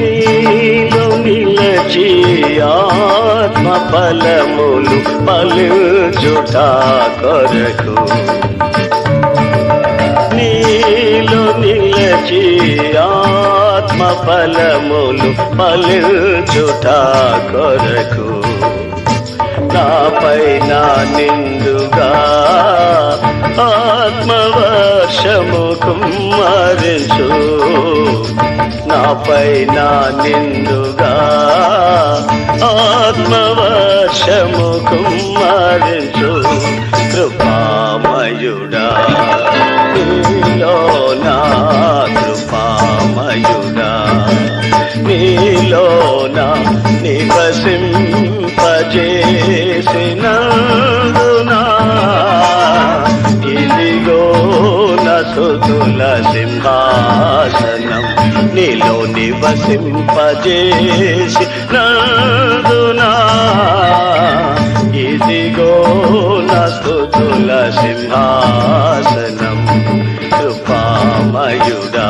నీలో నిలచి ఆత్మ ఫలములు పలుచుట కొరకు నీలో నిలచి ఆత్మ ఫలములు పలుచుట కొరకు నాపైన నిండుగా ఆత్మవర్షము కుమ్మరించు నాపైన నిండుగా ఆత్మవర్షము కుమ్మరించు కృపామయుడా నీలోనా కృపామయుడా నీలోనా నివసింపజేసినందునా ఇదిగో స్తుతుల సింహాసనం నీలో నివసింపజేసినందునా ఇదిగో స్తుతుల సింహాసనం కృపామయుడా